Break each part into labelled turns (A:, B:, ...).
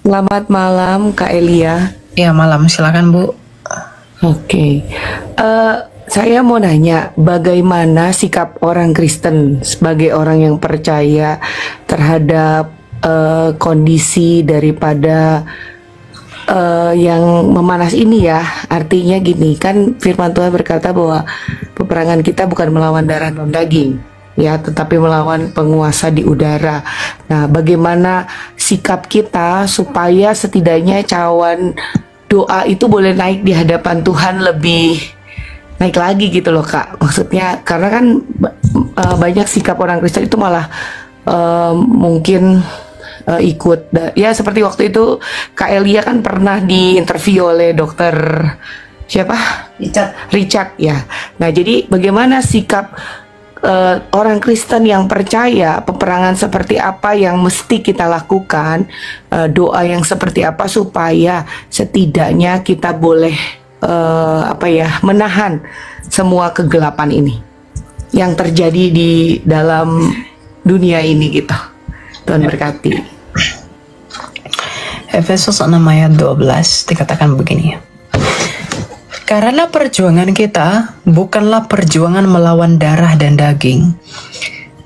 A: Selamat malam Kak Elia.
B: Ya, malam. Silakan, Bu.
A: Oke, saya mau nanya, bagaimana sikap orang Kristen sebagai orang yang percaya terhadap kondisi daripada yang memanas ini ya? Artinya gini, kan Firman Tuhan berkata bahwa peperangan kita bukan melawan darah dan daging, ya, tetapi melawan penguasa di udara. Nah, bagaimana sikap kita supaya setidaknya cawan doa itu boleh naik di hadapan Tuhan, lebih naik lagi gitu loh Kak. Maksudnya karena kan banyak sikap orang Kristen itu malah mungkin ya seperti waktu itu Kak Elia kan pernah diinterview oleh dokter siapa? Richard ya. Nah, jadi bagaimana sikap orang Kristen yang percaya, peperangan seperti apa yang mesti kita lakukan, doa yang seperti apa supaya setidaknya kita boleh menahan semua kegelapan ini yang terjadi di dalam dunia ini gitu. Tuhan berkati.
B: Efesus 6 ayat 12 dikatakan begini. Karena perjuangan kita bukanlah perjuangan melawan darah dan daging,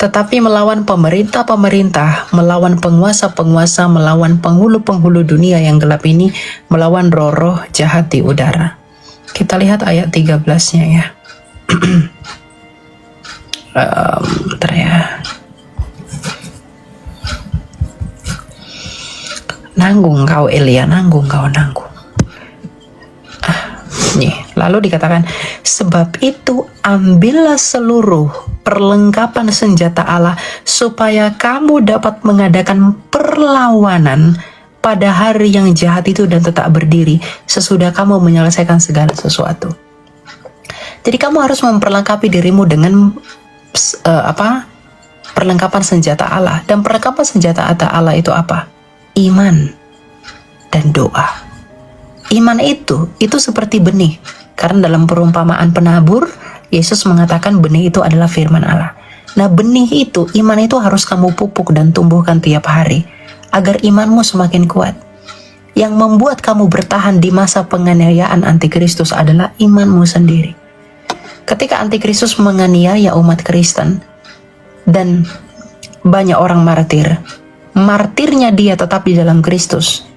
B: tetapi melawan pemerintah-pemerintah, melawan penguasa-penguasa, melawan penghulu-penghulu dunia yang gelap ini, melawan roh-roh jahat di udara. Kita lihat ayat 13-nya ya. Bentar ya. Nanggung kau Elia, nanggung. Nih, lalu dikatakan, sebab itu ambillah seluruh perlengkapan senjata Allah supaya kamu dapat mengadakan perlawanan pada hari yang jahat itu dan tetap berdiri sesudah kamu menyelesaikan segala sesuatu. Jadi kamu harus memperlengkapi dirimu dengan perlengkapan senjata Allah. Dan perlengkapan senjata Allah itu apa? Iman dan doa. Iman itu seperti benih. Karena dalam perumpamaan penabur, Yesus mengatakan benih itu adalah firman Allah. Nah, benih itu, iman itu harus kamu pupuk dan tumbuhkan tiap hari agar imanmu semakin kuat. Yang membuat kamu bertahan di masa penganiayaan antikristus adalah imanmu sendiri. Ketika antikristus menganiaya umat Kristen dan banyak orang martirnya dia tetap di dalam Kristus,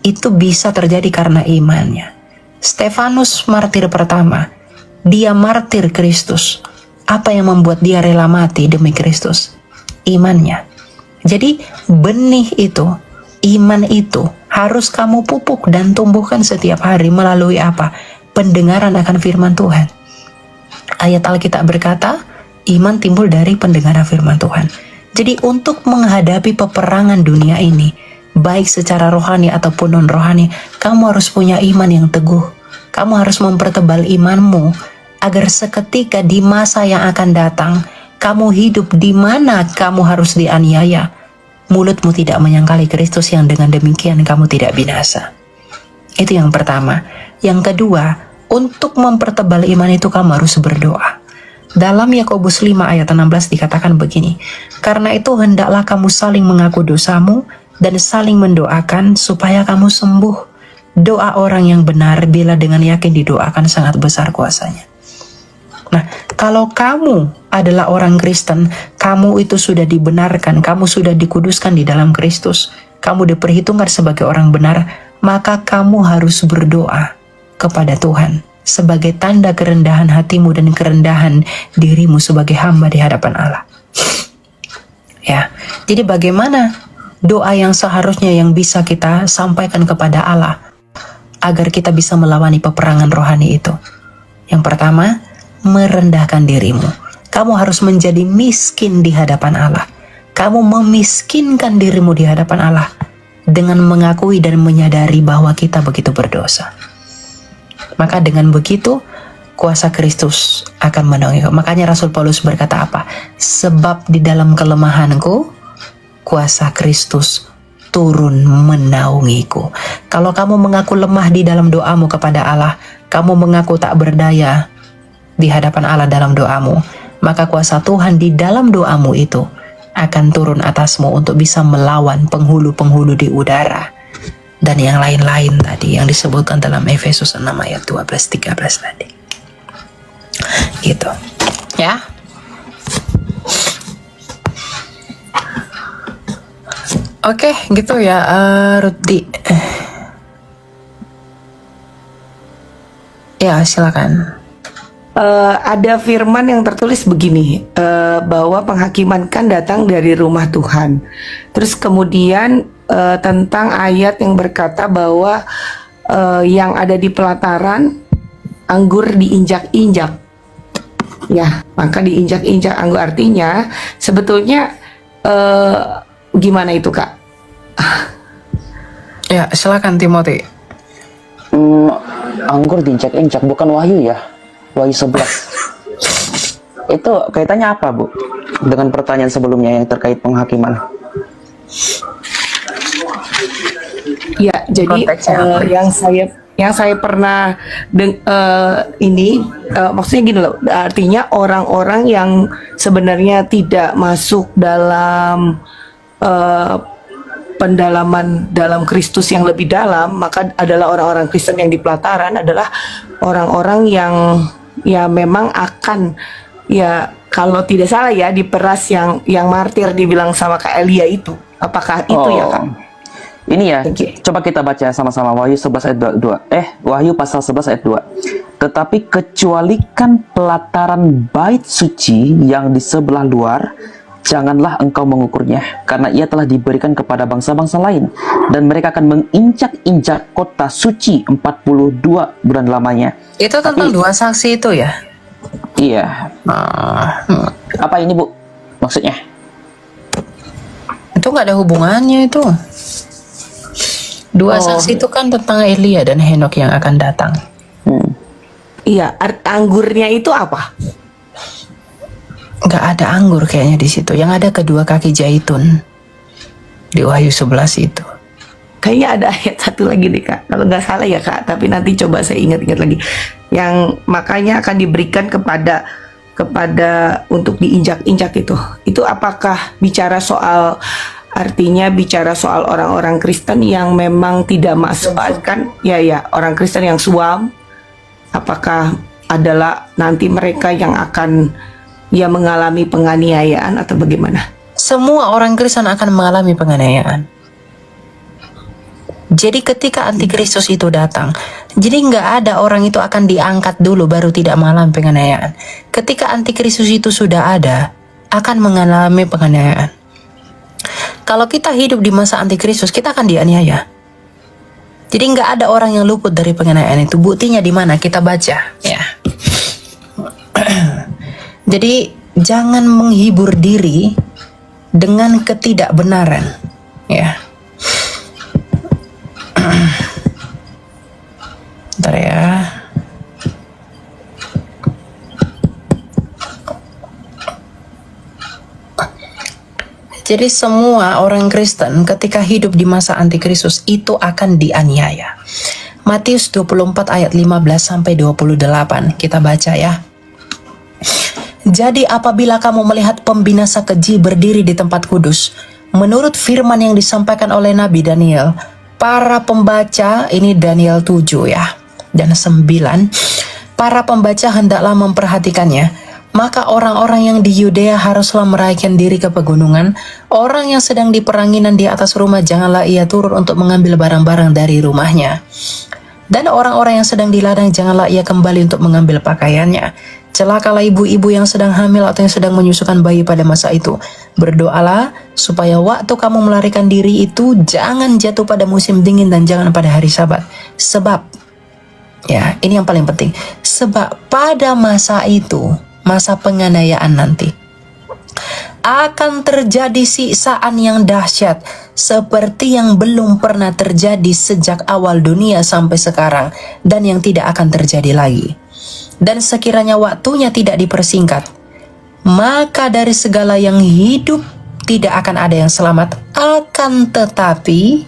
B: itu bisa terjadi karena imannya. Stefanus martir pertama, dia martir Kristus. Apa yang membuat dia rela mati demi Kristus? Imannya. Jadi benih itu, iman itu harus kamu pupuk dan tumbuhkan setiap hari melalui apa? Pendengaran akan firman Tuhan. Ayat Alkitab berkata, iman timbul dari pendengaran firman Tuhan. Jadi untuk menghadapi peperangan dunia ini, baik secara rohani ataupun non-rohani, kamu harus punya iman yang teguh. Kamu harus mempertebal imanmu agar seketika di masa yang akan datang, kamu hidup di mana kamu harus dianiaya, mulutmu tidak menyangkali Kristus, yang dengan demikian kamu tidak binasa. Itu yang pertama. Yang kedua, untuk mempertebal iman itu kamu harus berdoa. Dalam Yakobus 5 ayat 16 dikatakan begini, karena itu hendaklah kamu saling mengaku dosamu dan saling mendoakan supaya kamu sembuh. Doa orang yang benar bila dengan yakin didoakan sangat besar kuasanya. Nah, kalau kamu adalah orang Kristen, kamu itu sudah dibenarkan, kamu sudah dikuduskan di dalam Kristus, kamu diperhitungkan sebagai orang benar, maka kamu harus berdoa kepada Tuhan sebagai tanda kerendahan hatimu dan kerendahan dirimu sebagai hamba di hadapan Allah. Ya, jadi bagaimana doa yang seharusnya yang bisa kita sampaikan kepada Allah agar kita bisa melawani peperangan rohani itu? Yang pertama, merendahkan dirimu. Kamu harus menjadi miskin di hadapan Allah. Kamu memiskinkan dirimu di hadapan Allah dengan mengakui dan menyadari bahwa kita begitu berdosa. Maka dengan begitu kuasa Kristus akan menaungi. Makanya Rasul Paulus berkata apa? Sebab di dalam kelemahanku kuasa Kristus turun menaungiku. Kalau kamu mengaku lemah di dalam doamu kepada Allah, kamu mengaku tak berdaya di hadapan Allah dalam doamu, maka kuasa Tuhan di dalam doamu itu akan turun atasmu untuk bisa melawan penghulu-penghulu di udara. dan yang lain-lain tadi yang disebutkan dalam Efesus 6 ayat 12-13 tadi. Gitu. Ya. Oke, gitu ya, Ruti. Ya, silakan.
A: Ada firman yang tertulis begini, bahwa penghakiman kan datang dari rumah Tuhan. Terus kemudian tentang ayat yang berkata bahwa yang ada di pelataran anggur diinjak-injak. Ya, maka diinjak-injak anggur, artinya sebetulnya gimana itu, Kak?
B: Ya, silakan Timothy.
C: Anggur diinjak-injak bukan Wahyu ya? Wahyu 11. Itu kaitannya apa, Bu? Dengan pertanyaan sebelumnya yang terkait penghakiman.
A: Ya, jadi yang saya pernah maksudnya gini loh, artinya orang-orang yang sebenarnya tidak masuk dalam pendalaman dalam Kristus yang lebih dalam, maka adalah orang-orang Kristen yang di pelataran adalah orang-orang yang ya memang akan, ya kalau tidak salah ya, diperas, yang martir dibilang sama Kak Elia itu. Apakah itu ya, Kak?
C: Ini ya, coba kita baca sama-sama Wahyu 11 ayat 2. Wahyu pasal 11 ayat 2. Tetapi kecualikan pelataran bait suci yang di sebelah luar, janganlah engkau mengukurnya, karena ia telah diberikan kepada bangsa-bangsa lain, dan mereka akan menginjak-injak kota suci 42 bulan lamanya.
B: Itu tentang dua saksi itu ya?
C: Iya. Apa ini, Bu? Maksudnya?
B: Itu nggak ada hubungannya itu. Dua saksi itu kan tentang Elia dan Henok yang akan datang.
A: Iya, anggurnya itu apa?
B: Nggak ada anggur kayaknya di situ. Yang ada kedua kaki zaitun di Wahyu 11 itu.
A: Kayaknya ada ayat satu lagi deh, Kak, kalau nggak salah ya, Kak, tapi nanti coba saya ingat-ingat lagi. Yang makanya akan diberikan kepada untuk diinjak-injak itu apakah bicara soal, artinya bicara soal orang-orang Kristen yang memang tidak masuk kan, ya orang Kristen yang suam, apakah adalah nanti mereka yang akan ya mengalami penganiayaan atau bagaimana?
B: Semua orang Kristen akan mengalami penganiayaan. Jadi ketika antikristus itu datang, jadi nggak ada orang itu akan diangkat dulu baru tidak mengalami penganiayaan. Ketika antikristus itu sudah ada, akan mengalami penganiayaan. Kalau kita hidup di masa antikristus, kita akan dianiaya. Jadi nggak ada orang yang luput dari penganiayaan itu. Buktinya di mana? Kita baca, ya. Jadi jangan menghibur diri dengan ketidakbenaran, ya. Bentar ya. Jadi semua orang Kristen ketika hidup di masa antikristus itu akan dianiaya. Matius 24 ayat 15 sampai 28 kita baca ya. Jadi apabila kamu melihat pembinasa keji berdiri di tempat kudus, menurut firman yang disampaikan oleh Nabi Daniel, para pembaca, ini Daniel 7 ya, dan 9, para pembaca hendaklah memperhatikannya. Maka orang-orang yang di Yudea haruslah meraihkan diri ke pegunungan. Orang yang sedang di peranginan di atas rumah, janganlah ia turun untuk mengambil barang-barang dari rumahnya. Dan orang-orang yang sedang di ladang, janganlah ia kembali untuk mengambil pakaiannya. Celakalah ibu-ibu yang sedang hamil atau yang sedang menyusukan bayi pada masa itu. Berdoalah supaya waktu kamu melarikan diri itu jangan jatuh pada musim dingin dan jangan pada hari Sabat. Sebab, ya ini yang paling penting, sebab pada masa itu, masa penganiayaan nanti, akan terjadi siksaan yang dahsyat seperti yang belum pernah terjadi sejak awal dunia sampai sekarang, dan yang tidak akan terjadi lagi. Dan sekiranya waktunya tidak dipersingkat, maka dari segala yang hidup tidak akan ada yang selamat. Akan tetapi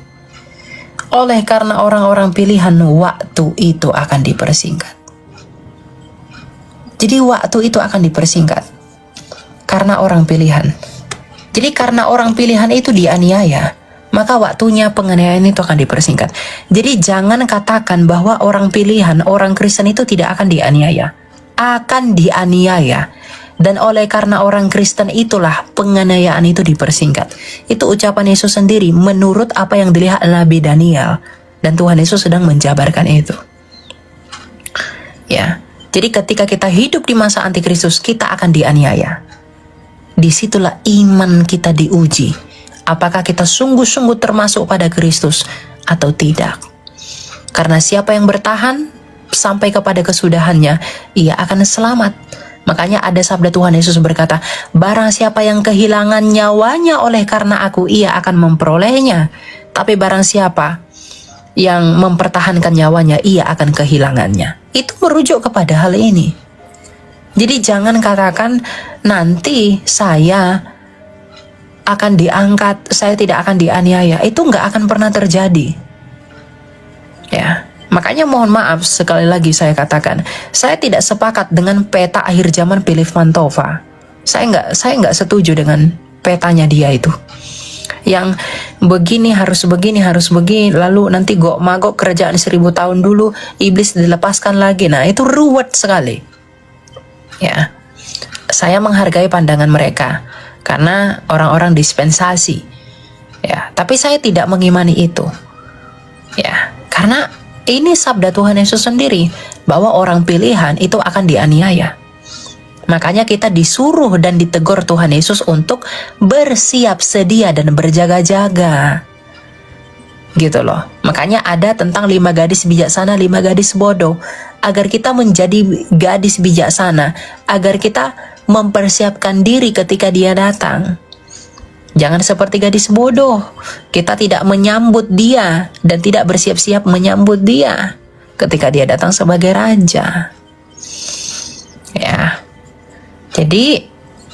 B: oleh karena orang-orang pilihan, waktu itu akan dipersingkat. Jadi waktu itu akan dipersingkat karena orang pilihan. Jadi karena orang pilihan itu dianiaya, maka waktunya penganiayaan itu akan dipersingkat. Jadi jangan katakan bahwa orang pilihan, orang Kristen itu tidak akan dianiaya. Akan dianiaya. Dan oleh karena orang Kristen itulah penganiayaan itu dipersingkat. Itu ucapan Yesus sendiri menurut apa yang dilihat Nabi Daniel. Dan Tuhan Yesus sedang menjabarkan itu. Ya, jadi ketika kita hidup di masa antikristus, kita akan dianiaya. Disitulah iman kita diuji. Apakah kita sungguh-sungguh termasuk pada Kristus atau tidak? Karena siapa yang bertahan sampai kepada kesudahannya, ia akan selamat. Makanya ada sabda Tuhan Yesus berkata, barang siapa yang kehilangan nyawanya oleh karena aku, ia akan memperolehnya. Tapi barang siapa yang mempertahankan nyawanya, ia akan kehilangannya. Itu merujuk kepada hal ini. Jadi jangan katakan nanti saya akan diangkat, saya tidak akan dianiaya. Itu nggak akan pernah terjadi. Ya, makanya mohon maaf sekali lagi saya katakan, saya tidak sepakat dengan peta akhir zaman Philip Mantova. Saya nggak setuju dengan petanya dia itu. Yang begini harus begini, lalu nanti gok magok kerajaan 1000 tahun dulu, iblis dilepaskan lagi. Nah, itu ruwet sekali. Ya, saya menghargai pandangan mereka. Karena orang-orang dispensasi, ya. Tapi saya tidak mengimani itu, ya. Karena ini sabda Tuhan Yesus sendiri bahwa orang pilihan itu akan dianiaya. Makanya kita disuruh dan ditegur Tuhan Yesus untuk bersiap sedia dan berjaga-jaga, gitu loh. Makanya ada tentang 5 gadis bijaksana, 5 gadis bodoh, agar kita menjadi gadis bijaksana, agar kita mempersiapkan diri ketika dia datang. Jangan seperti gadis bodoh, kita tidak menyambut dia dan tidak bersiap-siap menyambut dia ketika dia datang sebagai raja. Ya. Jadi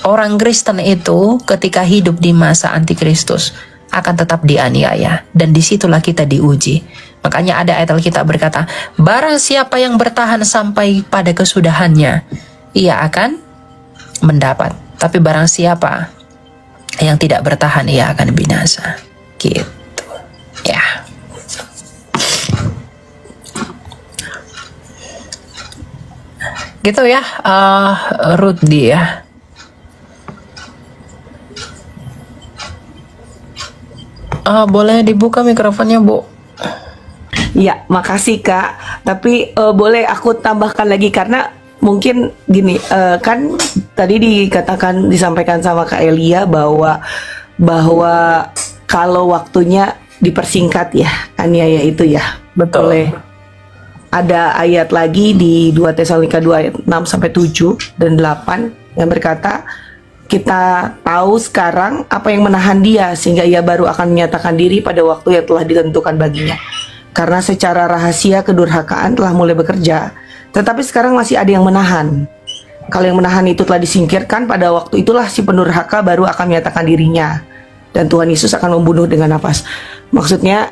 B: orang Kristen itu ketika hidup di masa antikristus akan tetap dianiaya, dan disitulah kita diuji. Makanya ada ayat Alkitab berkata, barang siapa yang bertahan sampai pada kesudahannya, ia akan mendapat. Tapi barang siapa yang tidak bertahan, ia akan binasa. Gitu. Ya. Gitu ya, Rudi ya. Boleh dibuka mikrofonnya, Bu?
A: Ya, makasih Kak. Tapi boleh aku tambahkan lagi, karena mungkin gini, kan tadi disampaikan sama Kak Elia bahwa kalau waktunya dipersingkat ya, aniaya itu ya.
B: Betul.
A: Oleh ada ayat lagi di 2 Tesalonika 2 ayat 6 sampai 7 dan 8 yang berkata, kita tahu sekarang apa yang menahan dia sehingga ia baru akan menyatakan diri pada waktu yang telah ditentukan baginya. Karena secara rahasia kedurhakaan telah mulai bekerja, tetapi sekarang masih ada yang menahan. Kalau yang menahan itu telah disingkirkan, pada waktu itulah si pendurhaka baru akan menyatakan dirinya, dan Tuhan Yesus akan membunuh dengan nafas. Maksudnya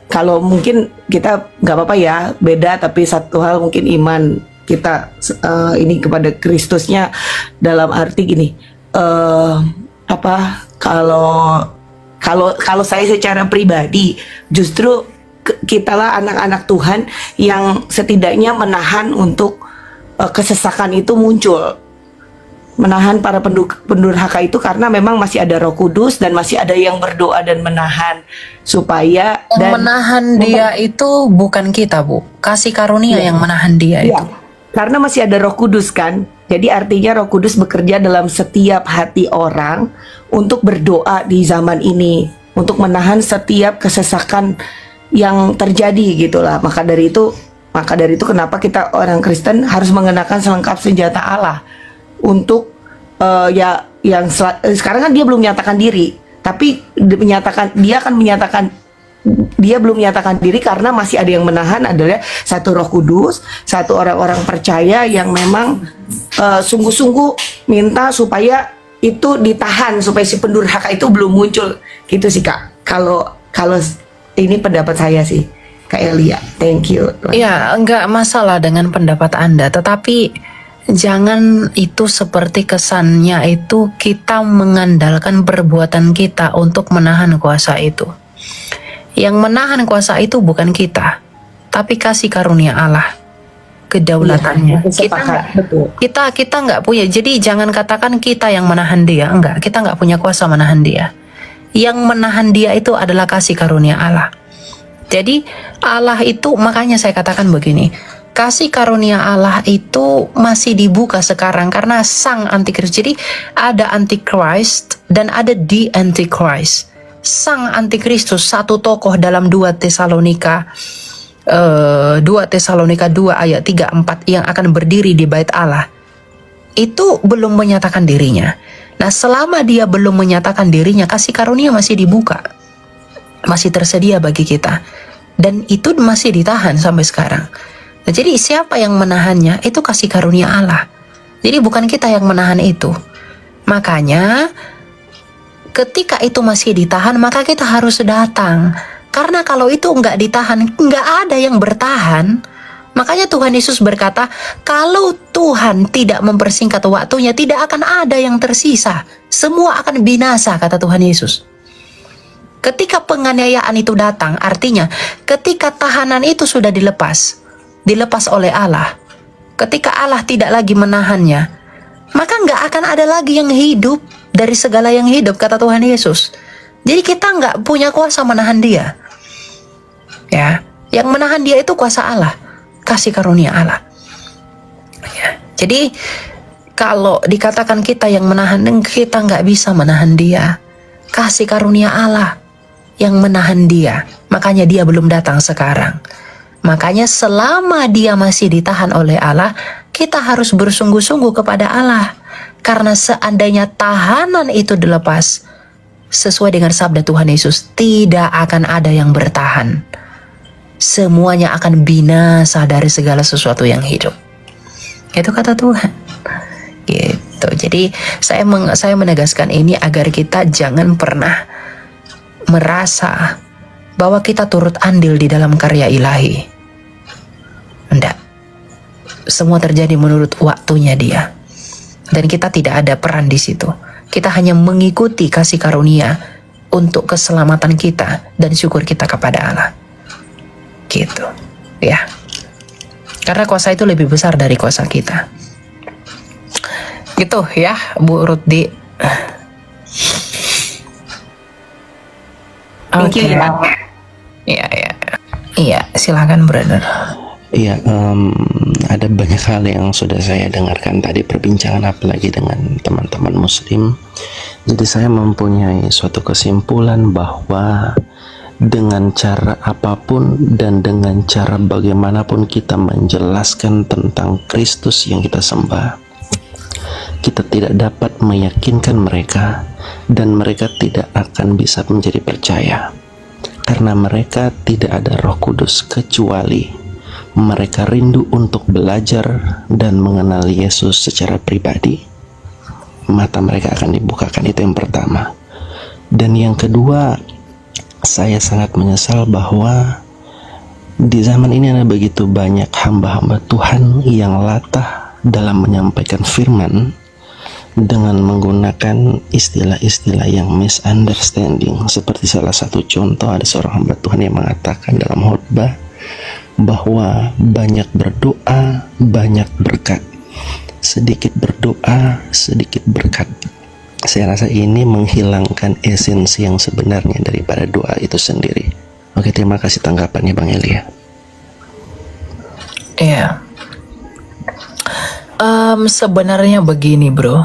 A: kalau mungkin kita nggak apa-apa ya, beda, tapi satu hal mungkin iman kita ini kepada Kristusnya, dalam arti gini, kalau saya secara pribadi justru kitalah anak-anak Tuhan yang setidaknya menahan untuk kesesakan itu muncul, menahan para pendurhaka itu, karena memang masih ada Roh Kudus dan masih ada yang berdoa dan menahan supaya
B: yang menahan dia itu bukan kita, Bu. Kasih karunia yang menahan dia itu.
A: Karena masih ada Roh Kudus kan. Jadi artinya Roh Kudus bekerja dalam setiap hati orang untuk berdoa di zaman ini, untuk menahan setiap kesesakan yang terjadi gitulah. Maka dari itu kenapa kita orang Kristen harus mengenakan selengkap senjata Allah untuk sekarang kan dia belum menyatakan diri, tapi dia belum menyatakan diri karena masih ada yang menahan, adalah satu Roh Kudus, satu orang-orang percaya yang memang sungguh-sungguh minta supaya itu ditahan, supaya si pendurhaka itu belum muncul gitu sih Kak. Kalau ini pendapat saya sih, Kak Elia. Thank you.
B: Ya, enggak masalah dengan pendapat Anda, tetapi Jangan itu seperti kesannya itu kita mengandalkan perbuatan kita untuk menahan kuasa itu. Yang menahan kuasa itu bukan kita, tapi kasih karunia Allah, kedaulatannya. Kita nggak punya. Jadi jangan katakan kita yang menahan dia. Enggak, kita nggak punya kuasa menahan dia. Yang menahan dia itu adalah kasih karunia Allah. Jadi Allah itu, makanya saya katakan begini, kasih karunia Allah itu masih dibuka sekarang karena sang antikristus. Jadi ada antichrist dan ada the antichrist. Sang antikristus satu tokoh dalam 2 Tesalonika 2 ayat 3-4 yang akan berdiri di bait Allah. Itu belum menyatakan dirinya. Nah, selama dia belum menyatakan dirinya, kasih karunia masih dibuka. Masih tersedia bagi kita. Dan itu masih ditahan sampai sekarang. Nah, jadi siapa yang menahannya? Itu kasih karunia Allah. Jadi bukan kita yang menahan itu. Makanya ketika itu masih ditahan, maka kita harus datang. Karena kalau itu nggak ditahan, nggak ada yang bertahan. Makanya Tuhan Yesus berkata, kalau Tuhan tidak mempersingkat waktunya, tidak akan ada yang tersisa. Semua akan binasa, kata Tuhan Yesus. Ketika penganiayaan itu datang, artinya ketika tahanan itu sudah dilepas oleh Allah, ketika Allah tidak lagi menahannya, maka nggak akan ada lagi yang hidup dari segala yang hidup, kata Tuhan Yesus. Jadi kita nggak punya kuasa menahan dia. Ya, yang menahan dia itu kuasa Allah, kasih karunia Allah. Ya, jadi kalau dikatakan kita yang menahan, kita nggak bisa menahan dia. Kasih karunia Allah yang menahan dia. Makanya dia belum datang sekarang. Makanya selama dia masih ditahan oleh Allah, kita harus bersungguh-sungguh kepada Allah. Karena seandainya tahanan itu dilepas, sesuai dengan sabda Tuhan Yesus, tidak akan ada yang bertahan. Semuanya akan binasa dari segala sesuatu yang hidup. Itu kata Tuhan. Gitu. Jadi saya menegaskan ini agar kita jangan pernah merasa bahwa kita turut andil di dalam karya ilahi. Enggak. Semua terjadi menurut waktunya dia. Dan kita tidak ada peran di situ. Kita hanya mengikuti kasih karunia untuk keselamatan kita dan syukur kita kepada Allah. Gitu. Ya. Karena kuasa itu lebih besar dari kuasa kita. Gitu ya, Bu Rudi. Oke. Iya, silakan brother.
D: Iya, ada banyak hal yang sudah saya dengarkan tadi perbincangan, apalagi dengan teman-teman muslim. Jadi saya mempunyai suatu kesimpulan bahwa dengan cara apapun dan dengan cara bagaimanapun kita menjelaskan tentang Kristus yang kita sembah, kita tidak dapat meyakinkan mereka dan mereka tidak akan bisa menjadi percaya karena mereka tidak ada Roh Kudus, kecuali mereka rindu untuk belajar dan mengenal Yesus secara pribadi. Mata mereka akan dibukakan, itu yang pertama. Dan yang kedua, saya sangat menyesal bahwa di zaman ini ada begitu banyak hamba-hamba Tuhan yang latah dalam menyampaikan firman dengan menggunakan istilah-istilah yang misunderstanding. Seperti salah satu contoh, ada seorang hamba Tuhan yang mengatakan dalam khotbah bahwa banyak berdoa, banyak berkat. Sedikit berdoa, sedikit berkat. Saya rasa ini menghilangkan esensi yang sebenarnya daripada doa itu sendiri. Oke, terima kasih tanggapannya Bang Elia.
B: Iya. Sebenarnya begini bro,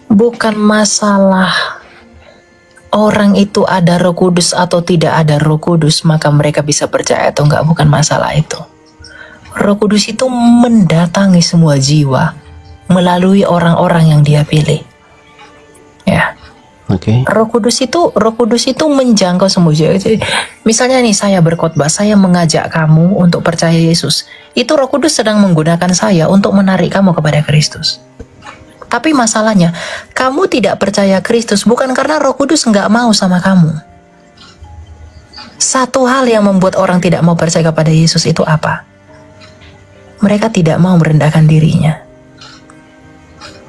B: bukan masalah orang itu ada Roh Kudus atau tidak ada Roh Kudus maka mereka bisa percaya atau enggak, bukan masalah itu. Roh Kudus itu mendatangi semua jiwa melalui orang-orang yang dia pilih. Ya.
D: Oke.
B: Roh Kudus itu menjangkau semua jiwa. Jadi, misalnya nih saya berkhotbah, saya mengajak kamu untuk percaya Yesus. Itu Roh Kudus sedang menggunakan saya untuk menarik kamu kepada Kristus. Tapi masalahnya, kamu tidak percaya Kristus bukan karena Roh Kudus nggak mau sama kamu. Satu hal yang membuat orang tidak mau percaya kepada Yesus itu apa? Mereka tidak mau merendahkan dirinya.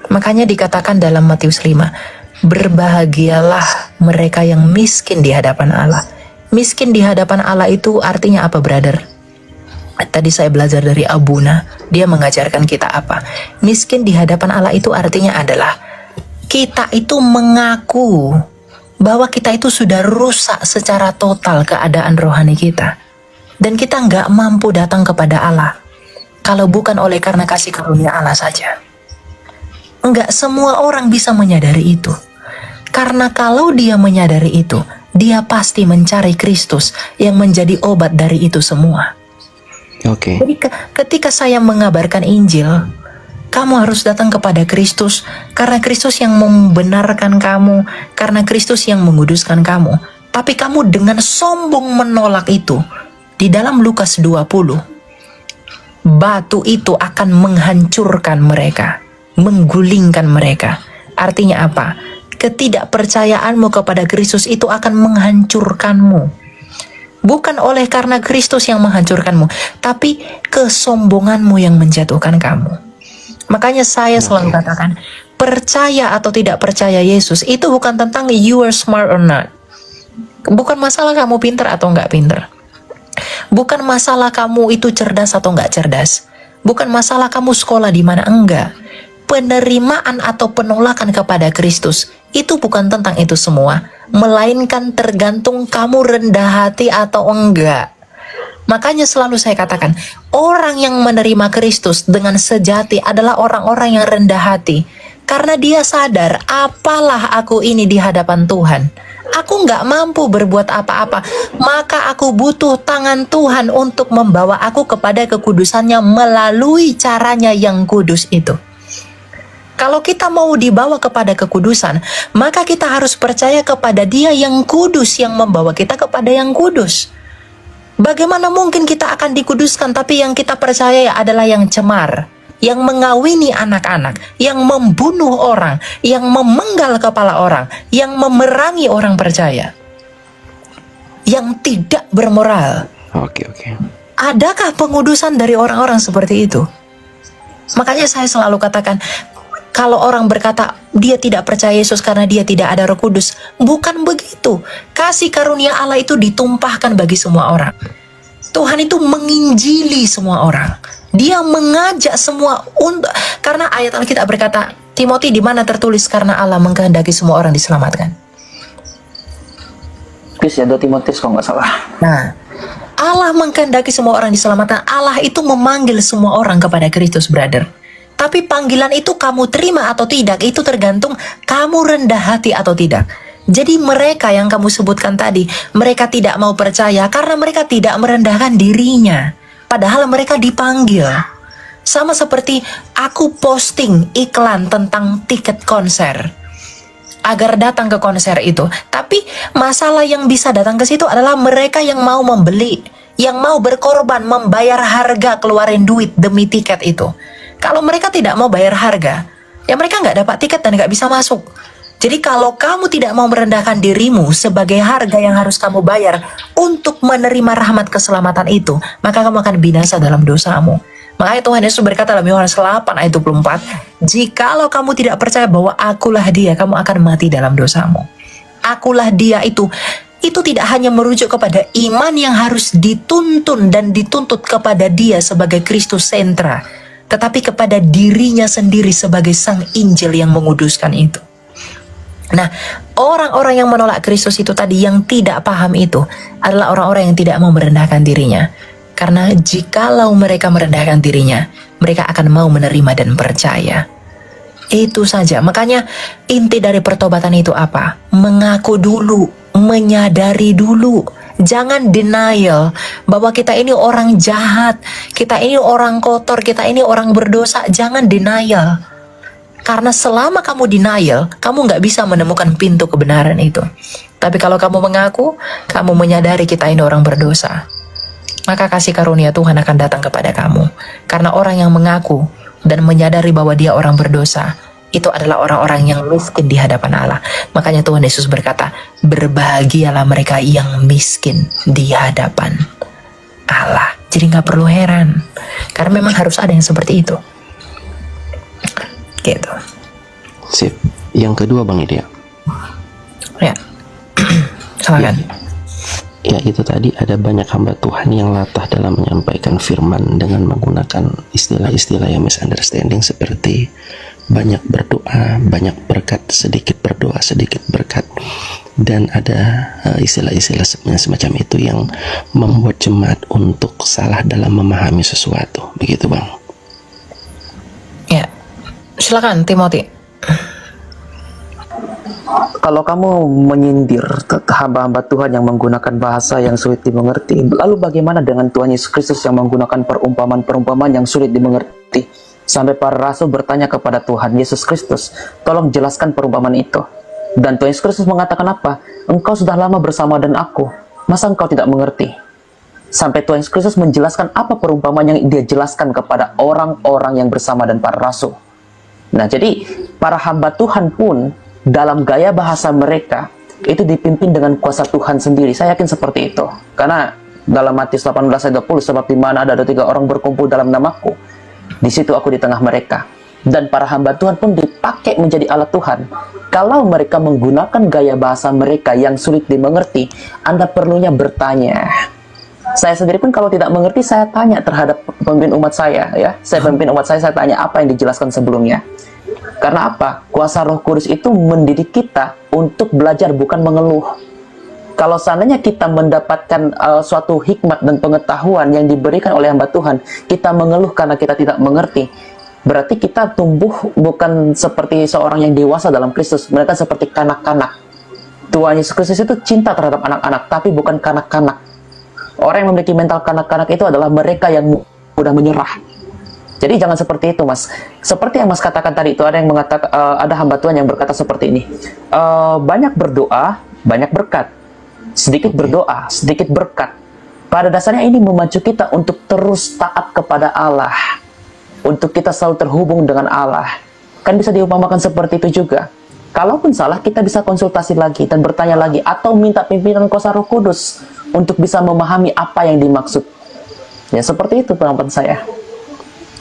B: Makanya dikatakan dalam Matius 5, berbahagialah mereka yang miskin di hadapan Allah. Miskin di hadapan Allah itu artinya apa, brother? Tadi saya belajar dari Abuna, dia mengajarkan kita apa? Miskin di hadapan Allah itu artinya adalah kita itu mengaku bahwa kita itu sudah rusak secara total keadaan rohani kita. Dan kita nggak mampu datang kepada Allah kalau bukan oleh karena kasih karunia Allah saja. Nggak semua orang bisa menyadari itu. Karena kalau dia menyadari itu, dia pasti mencari Kristus yang menjadi obat dari itu semua.
D: Oke.
B: Jadi ketika saya mengabarkan Injil, kamu harus datang kepada Kristus, karena Kristus yang membenarkan kamu, karena Kristus yang menguduskan kamu. Tapi kamu dengan sombong menolak itu. Di dalam Lukas 20, batu itu akan menghancurkan mereka, menggulingkan mereka. Artinya apa? Ketidakpercayaanmu kepada Kristus itu akan menghancurkanmu. Bukan oleh karena Kristus yang menghancurkanmu, tapi kesombonganmu yang menjatuhkan kamu. Makanya saya selalu katakan, percaya atau tidak percaya Yesus itu bukan tentang you are smart or not. Bukan masalah kamu pintar atau nggak pintar. Bukan masalah kamu itu cerdas atau nggak cerdas. Bukan masalah kamu sekolah di mana, enggak. Penerimaan atau penolakan kepada Kristus itu bukan tentang itu semua, melainkan tergantung kamu rendah hati atau enggak. Makanya selalu saya katakan, orang yang menerima Kristus dengan sejati adalah orang-orang yang rendah hati. Karena dia sadar, apalah aku ini di hadapan Tuhan. Aku nggak mampu berbuat apa-apa, maka aku butuh tangan Tuhan untuk membawa aku kepada kekudusannya melalui caranya yang kudus itu. Kalau kita mau dibawa kepada kekudusan, maka kita harus percaya kepada Dia yang kudus, yang membawa kita kepada yang kudus. Bagaimana mungkin kita akan dikuduskan, tapi yang kita percaya adalah yang cemar, yang mengawini anak-anak, yang membunuh orang, yang memenggal kepala orang, yang memerangi orang percaya, yang tidak bermoral.
D: Oke.
B: Adakah pengudusan dari orang-orang seperti itu? Makanya saya selalu katakan, kalau orang berkata dia tidak percaya Yesus karena dia tidak ada Roh Kudus, bukan begitu. Kasih karunia Allah itu ditumpahkan bagi semua orang. Tuhan itu menginjili semua orang. Dia mengajak semua karena ayat Alkitab berkata, Timothy, di mana tertulis karena Allah mengkehendaki semua orang diselamatkan.
C: Please ya, 2 Timotius kalau nggak salah.
B: Nah, Allah mengkehendaki semua orang diselamatkan. Allah itu memanggil semua orang kepada Kristus, brother. Tapi panggilan itu kamu terima atau tidak, itu tergantung kamu rendah hati atau tidak. Jadi mereka yang kamu sebutkan tadi, mereka tidak mau percaya karena mereka tidak merendahkan dirinya. Padahal mereka dipanggil. Sama seperti aku posting iklan tentang tiket konser agar datang ke konser itu. Tapi masalah yang bisa datang ke situ adalah mereka yang mau membeli, yang mau berkorban, membayar harga, keluarin duit demi tiket itu. Kalau mereka tidak mau bayar harga, ya mereka nggak dapat tiket dan nggak bisa masuk. Jadi kalau kamu tidak mau merendahkan dirimu sebagai harga yang harus kamu bayar untuk menerima rahmat keselamatan itu, maka kamu akan binasa dalam dosamu. Makanya Tuhan Yesus berkata dalam Yohanes 8 ayat 24, jikalau kamu tidak percaya bahwa akulah Dia, kamu akan mati dalam dosamu. Akulah Dia itu tidak hanya merujuk kepada iman yang harus dituntun dan dituntut kepada Dia sebagai Kristus sentra, tetapi kepada dirinya sendiri sebagai Sang Injil yang menguduskan itu. Nah, orang-orang yang menolak Kristus itu tadi, yang tidak paham itu, adalah orang-orang yang tidak mau merendahkan dirinya. Karena jikalau mereka merendahkan dirinya, mereka akan mau menerima dan percaya. Itu saja. Makanya inti dari pertobatan itu apa? Mengaku dulu, menyadari dulu. Jangan denial bahwa kita ini orang jahat, kita ini orang kotor, kita ini orang berdosa. Jangan denial. Karena selama kamu denial, kamu nggak bisa menemukan pintu kebenaran itu. Tapi kalau kamu mengaku, kamu menyadari kita ini orang berdosa, maka kasih karunia Tuhan akan datang kepada kamu. Karena orang yang mengaku dan menyadari bahwa dia orang berdosa, itu adalah orang-orang yang miskin di hadapan Allah. Makanya Tuhan Yesus berkata, berbahagialah mereka yang miskin di hadapan Allah. Jadi nggak perlu heran, karena memang harus ada yang seperti itu. Gitu.
D: Yang kedua Bang Ilya,
B: Ya, silakan.
D: ya itu tadi ada banyak hamba Tuhan yang latah dalam menyampaikan firman dengan menggunakan istilah-istilah yang misunderstanding seperti banyak berdoa, banyak berkat, sedikit berdoa, sedikit berkat, dan ada istilah-istilah semacam itu yang membuat jemaat untuk salah dalam memahami sesuatu, begitu Bang.
B: Ya, silakan Timothy.
C: Kalau kamu menyindir hamba-hamba Tuhan yang menggunakan bahasa yang sulit dimengerti, lalu bagaimana dengan Tuhan Yesus Kristus yang menggunakan perumpamaan-perumpamaan yang sulit dimengerti? Sampai para rasul bertanya kepada Tuhan Yesus Kristus, tolong jelaskan perumpamaan itu. Dan Tuhan Yesus Kristus mengatakan apa? Engkau sudah lama bersama dengan aku, masa engkau tidak mengerti? Sampai Tuhan Yesus Kristus menjelaskan apa perumpamaan yang dia jelaskan kepada orang-orang yang bersama dan para rasul. Nah, jadi para hamba Tuhan pun dalam gaya bahasa mereka itu dipimpin dengan kuasa Tuhan sendiri. Saya yakin seperti itu. Karena dalam Matius 18 ayat 20, sebab di mana ada 3 orang berkumpul dalam namaku, di situ aku di tengah mereka. Dan para hamba Tuhan pun dipakai menjadi alat Tuhan. Kalau mereka menggunakan gaya bahasa mereka yang sulit dimengerti, Anda perlunya bertanya. Saya sendiri pun kalau tidak mengerti, saya tanya terhadap pemimpin umat saya. Ya, saya pemimpin umat saya tanya apa yang dijelaskan sebelumnya. Karena apa? Kuasa Roh Kudus itu mendidik kita untuk belajar, bukan mengeluh. Kalau seandainya kita mendapatkan suatu hikmat dan pengetahuan yang diberikan oleh hamba Tuhan, kita mengeluh karena kita tidak mengerti, berarti kita tumbuh bukan seperti seorang yang dewasa dalam Kristus. Mereka seperti kanak-kanak. Tuhan Yesus Kristus itu cinta terhadap anak-anak, tapi bukan kanak-kanak. Orang yang memiliki mental kanak-kanak itu adalah mereka yang mudah menyerah. Jadi jangan seperti itu, Mas. Seperti yang Mas katakan tadi itu, ada yang mengatakan, ada hamba Tuhan yang berkata seperti ini. Banyak berdoa, banyak berkat. Sedikit berdoa, sedikit berkat. Pada dasarnya ini memacu kita untuk terus taat kepada Allah. Untuk kita selalu terhubung dengan Allah. Kan bisa diumpamakan seperti itu juga. Kalaupun salah, kita bisa konsultasi lagi dan bertanya lagi. Atau minta pimpinan kuasa Roh Kudus untuk bisa memahami apa yang dimaksud. Ya, seperti itu pendapat saya.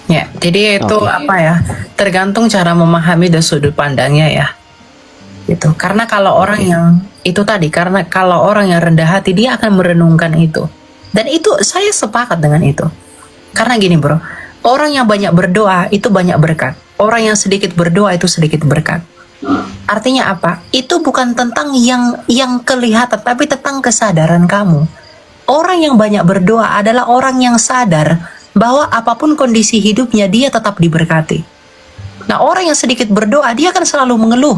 B: Ya, jadi itu apa ya? Tergantung cara memahami dan sudut pandangnya ya. Gitu. Karena kalau orang yang itu tadi, karena kalau orang yang rendah hati dia akan merenungkan itu. Dan itu saya sepakat dengan itu. Karena gini, Bro. Orang yang banyak berdoa itu banyak berkat. Orang yang sedikit berdoa itu sedikit berkat. Artinya apa? Itu bukan tentang yang kelihatan, tapi tentang kesadaran kamu. Orang yang banyak berdoa adalah orang yang sadar bahwa apapun kondisi hidupnya dia tetap diberkati. Nah, orang yang sedikit berdoa dia akan selalu mengeluh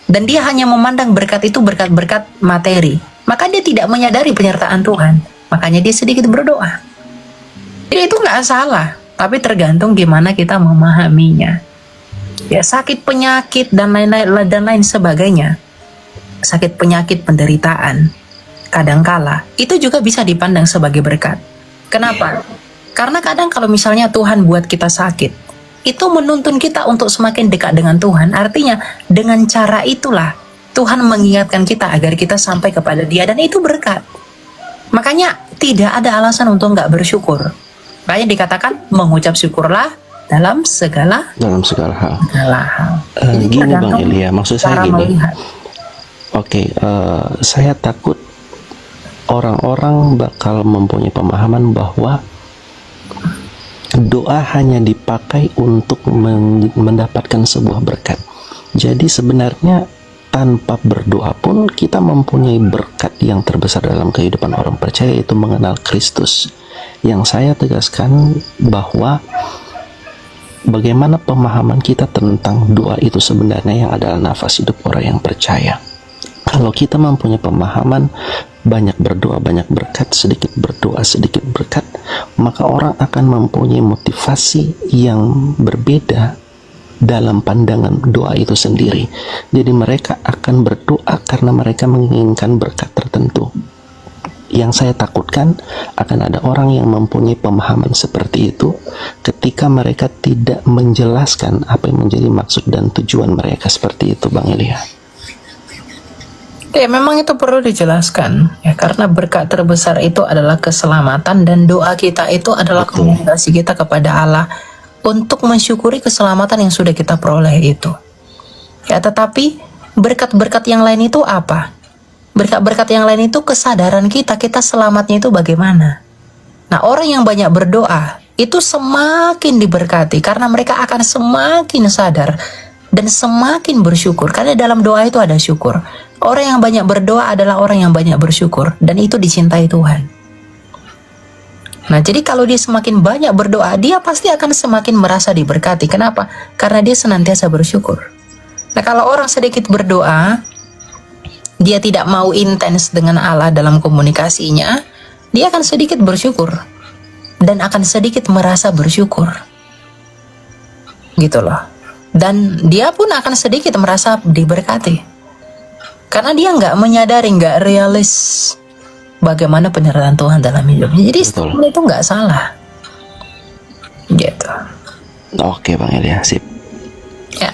B: dan dia hanya memandang berkat itu berkat-berkat materi. Maka dia tidak menyadari penyertaan Tuhan. Makanya dia sedikit berdoa. Jadi itu nggak salah, tapi tergantung gimana kita memahaminya. Ya, sakit penyakit dan lain sebagainya. Sakit penyakit penderitaan kadangkala itu juga bisa dipandang sebagai berkat. Kenapa? Karena kadang kalau misalnya Tuhan buat kita sakit, itu menuntun kita untuk semakin dekat dengan Tuhan. Artinya dengan cara itulah Tuhan mengingatkan kita agar kita sampai kepada Dia, dan itu berkat. Makanya tidak ada alasan untuk nggak bersyukur. Makanya dikatakan mengucap syukurlah dalam segala
D: hal.
B: Jadi
D: Gini Bang Ilya, maksud saya gini.
B: Melihat.
D: Saya takut orang-orang bakal mempunyai pemahaman bahwa doa hanya dipakai untuk mendapatkan sebuah berkat. Jadi sebenarnya tanpa berdoa pun kita mempunyai berkat yang terbesar dalam kehidupan orang percaya, yaitu mengenal Kristus. Yang saya tegaskan bahwa bagaimana pemahaman kita tentang doa itu sebenarnya yang adalah nafas hidup orang yang percaya. Kalau kita mempunyai pemahaman banyak berdoa, banyak berkat, sedikit berdoa, sedikit berkat, maka orang akan mempunyai motivasi yang berbeda dalam pandangan doa itu sendiri. Jadi mereka akan berdoa karena mereka menginginkan berkat tertentu. Yang saya takutkan akan ada orang yang mempunyai pemahaman seperti itu ketika mereka tidak menjelaskan apa yang menjadi maksud dan tujuan mereka seperti itu, Bang Ilya.
B: Ya, memang itu perlu dijelaskan ya, karena berkat terbesar itu adalah keselamatan, dan doa kita itu adalah komunikasi kita kepada Allah untuk mensyukuri keselamatan yang sudah kita peroleh itu. Ya, tetapi berkat-berkat yang lain itu apa? Berkat-berkat yang lain itu kesadaran kita selamatnya itu bagaimana. Nah, orang yang banyak berdoa itu semakin diberkati karena mereka akan semakin sadar dan semakin bersyukur. Karena dalam doa itu ada syukur. Orang yang banyak berdoa adalah orang yang banyak bersyukur, dan itu dicintai Tuhan. Nah, jadi kalau dia semakin banyak berdoa, dia pasti akan semakin merasa diberkati. Kenapa? Karena dia senantiasa bersyukur. Nah, kalau orang sedikit berdoa, dia tidak mau intens dengan Allah dalam komunikasinya, dia akan sedikit bersyukur dan akan sedikit merasa bersyukur. Gitu loh. Dan dia pun akan sedikit merasa diberkati. Karena dia nggak menyadari, nggak realis bagaimana penyertaan Tuhan dalam hidupnya. Jadi statement itu nggak salah. Gitu.
D: Oke Bang Elia, sip.
B: Ya.